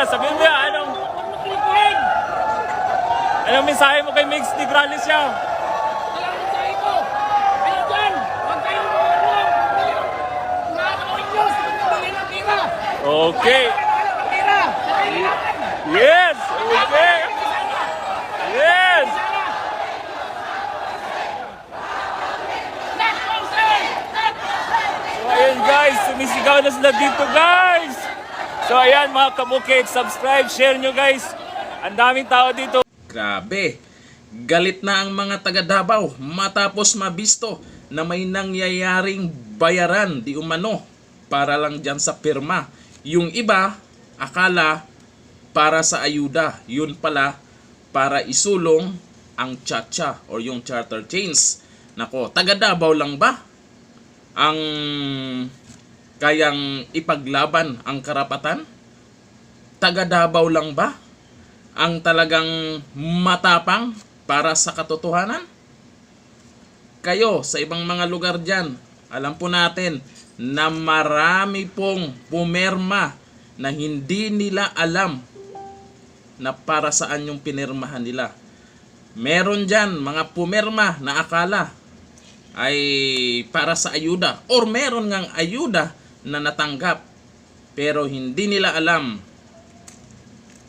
sabihin mo yan, anong mensahe mo kay Migs de Gralicia? Okay. Yes. Okay. Yes. So ayan guys, sumisigaw na sila dito guys. So ayan mga kabukid, subscribe, share nyo guys. Ang daming tao dito. Grabe, galit na ang mga taga Davao matapos mabisto na may nangyayaring bayaran di umano para lang dyan sa pirma. Yung iba, akala para sa ayuda. Yun pala, para isulong ang chacha or yung charter chains. Nako, taga Davao lang ba ang kayang ipaglaban ang karapatan? Taga Davao lang ba ang talagang matapang para sa katotohanan? Kayo, sa ibang mga lugar dyan, alam po natin na marami pong pumirma na hindi nila alam na para saan yung pinirmahan nila. Meron dyan mga pumirma na akala ay para sa ayuda or meron ngang ayuda na natanggap pero hindi nila alam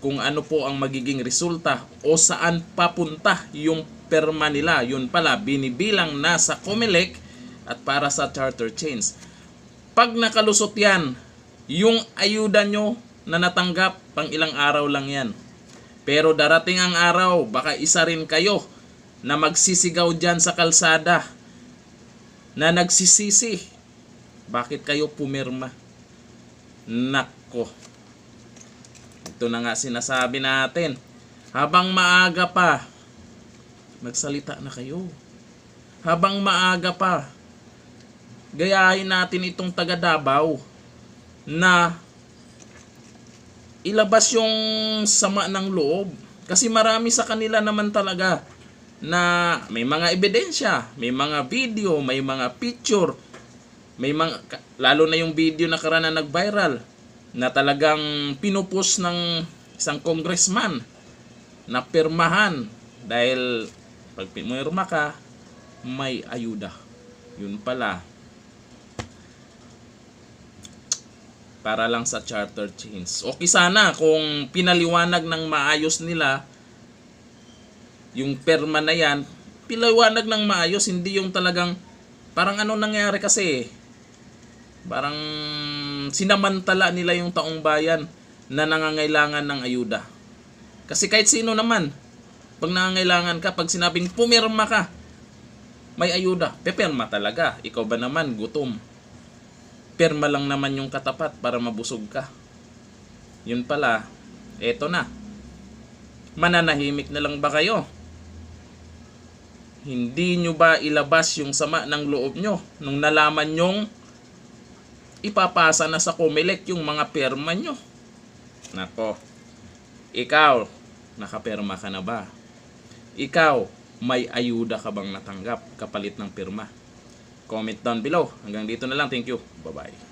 kung ano po ang magiging resulta o saan papunta yung perma nila. Yun pala, binibilang na sa COMELEC at para sa charter chains. Pag nakalusot yan, yung ayuda nyo na natanggap, pang ilang araw lang yan. Pero darating ang araw, baka isa rin kayo na magsisigaw dyan sa kalsada na nagsisisi. Bakit kayo pumirma? Nako. Ito na nga sinasabi natin. Habang maaga pa, magsalita na kayo. Habang maaga pa, gayahin natin itong taga Davao na ilabas yung sama ng loob. Kasi marami sa kanila naman talaga na may mga ebidensya, may mga video, may mga picture, may mga, lalo na yung video na karana nag-viral na talagang pinupus ng isang congressman na pirmahan dahil pag pumirma ka, may ayuda. Yun pala, para lang sa charter chains. Okay sana kung pinaliwanag ng maayos nila yung perma na yan, pinaliwanag ng maayos, hindi yung talagang parang ano nangyari kasi, parang sinamantala nila yung taong bayan na nangangailangan ng ayuda. Kasi kahit sino naman, pag nangangailangan ka, pag sinabing pumirma ka, may ayuda, pepirma talaga. Ikaw ba naman, gutom? Perma lang naman yung katapat para mabusog ka. Yun pala, eto na. Mananahimik na lang ba kayo? Hindi nyo ba ilabas yung sama ng loob nyo nung nalaman nyong ipapasa na sa COMELEC yung mga perma nyo? Nako, ikaw, nakaperma ka na ba? Ikaw, may ayuda ka bang natanggap kapalit ng pirma? Comment down below. Hanggang dito na lang. Thank you. Bye-bye.